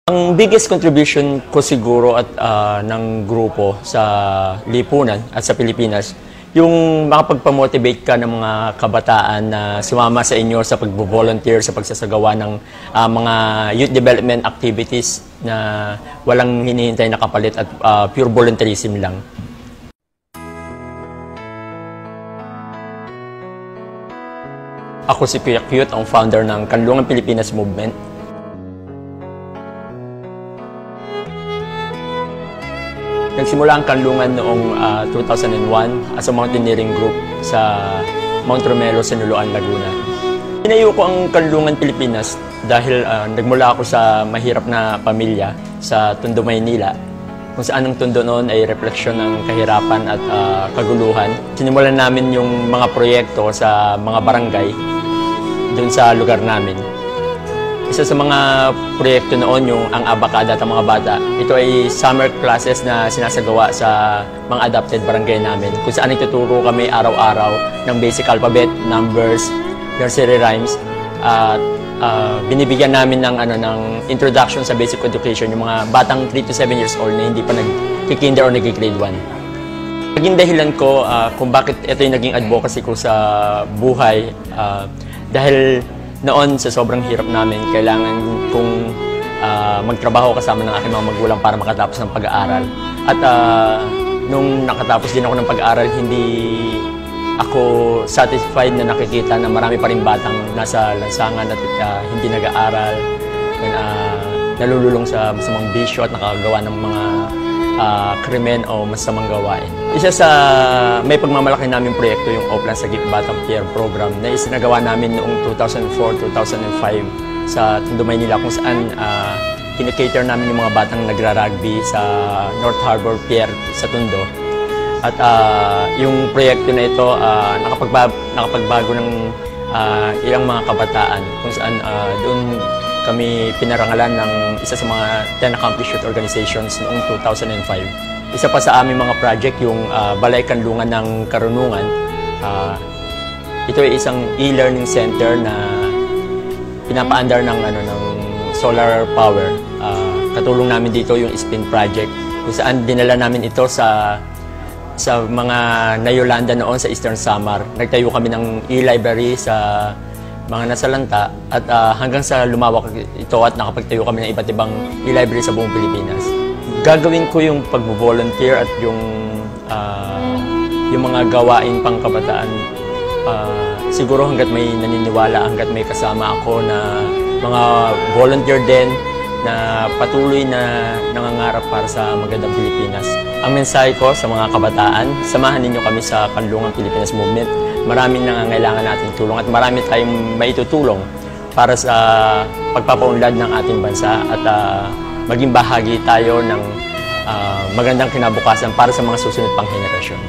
Ang biggest contribution ko siguro at ng grupo sa lipunan at sa Pilipinas, yung makapagpamotivate ka ng mga kabataan na sumama sa inyo sa pag-volunteer, sa pagsasagawa ng mga youth development activities na walang hinihintay na kapalit at pure volunteerism lang. Ako si Kuya Cute, ang founder ng Kanlungan Pilipinas Movement. Nagsimula ang Kanlungan noong 2001 as a mountaineering group sa Mount Romelo, Sinuluan, Laguna. Tinayo ko ang Kanlungan Pilipinas dahil nagmula ako sa mahirap na pamilya sa Tondo, Maynila, kung saan ang Tondo noon ay refleksyon ng kahirapan at kaguluhan. Sinimulan namin yung mga proyekto sa mga barangay doon sa lugar namin. Isa sa mga proyekto noon yung ang Abacada at mga bata. Ito ay summer classes na sinasagawa sa mga adopted barangay namin, kung saan nagtuturo kami araw-araw ng basic alphabet, numbers, nursery rhymes, at binibigyan namin ng introduction sa basic education yung mga batang 3 to 7 years old na hindi pa nag-kinder o nag-grade 1. Naging dahilan ko kung bakit ito yung naging advocacy ko sa buhay, dahil noon, sa sobrang hirap namin, kailangan kong magtrabaho kasama ng aking mga magulang para makatapos ng pag-aaral. At nung nakatapos din ako ng pag-aaral, hindi ako satisfied na nakikita na marami pa rin batang nasa lansangan at hindi nag-aaral, nalululong sa masamang bisyo at nakagawa ng mga krimen o masamang gawain. Isa sa may pagmamalaki namin proyekto yung Oplan Sagip Batang Pierre Program na isinagawa namin noong 2004-2005 sa Tondo, Maynila, kung saan kinikater namin yung mga batang nagra-rugby sa North Harbor Pier sa Tondo. At yung proyekto na ito nakapagbago ng ilang mga kabataan, kung saan doon kami pinarangalan ng isa sa mga 10 accomplished youth organizations noong 2005. Isa pa sa aming mga project yung Balay Kanlungan ng Karunungan. Ito ay isang e-learning center na pinapaandar ng solar power. Katulong namin dito yung SPIN project, kung saan dinala namin ito sa mga na-Yolanda noon sa Eastern Samar. Nagtayo kami ng e-library sa mga nasalanta at hanggang sa lumawak ito at nakapagtayo kami ng iba't ibang e-library sa buong Pilipinas. Gagawin ko yung pag-volunteer at yung mga gawain pang kabataan. Siguro hanggat may naniniwala, hanggat may kasama ako na mga volunteer din na patuloy na nangangarap para sa magandang Pilipinas. Ang mensahe ko sa mga kabataan, samahan ninyo kami sa Kanlungan Pilipinas Movement. Maraming nangangailangan nating tulong at marami tayong maitutulong para sa pagpapaunlad ng ating bansa at maging bahagi tayo ng magandang kinabukasan para sa mga susunod pang henerasyon.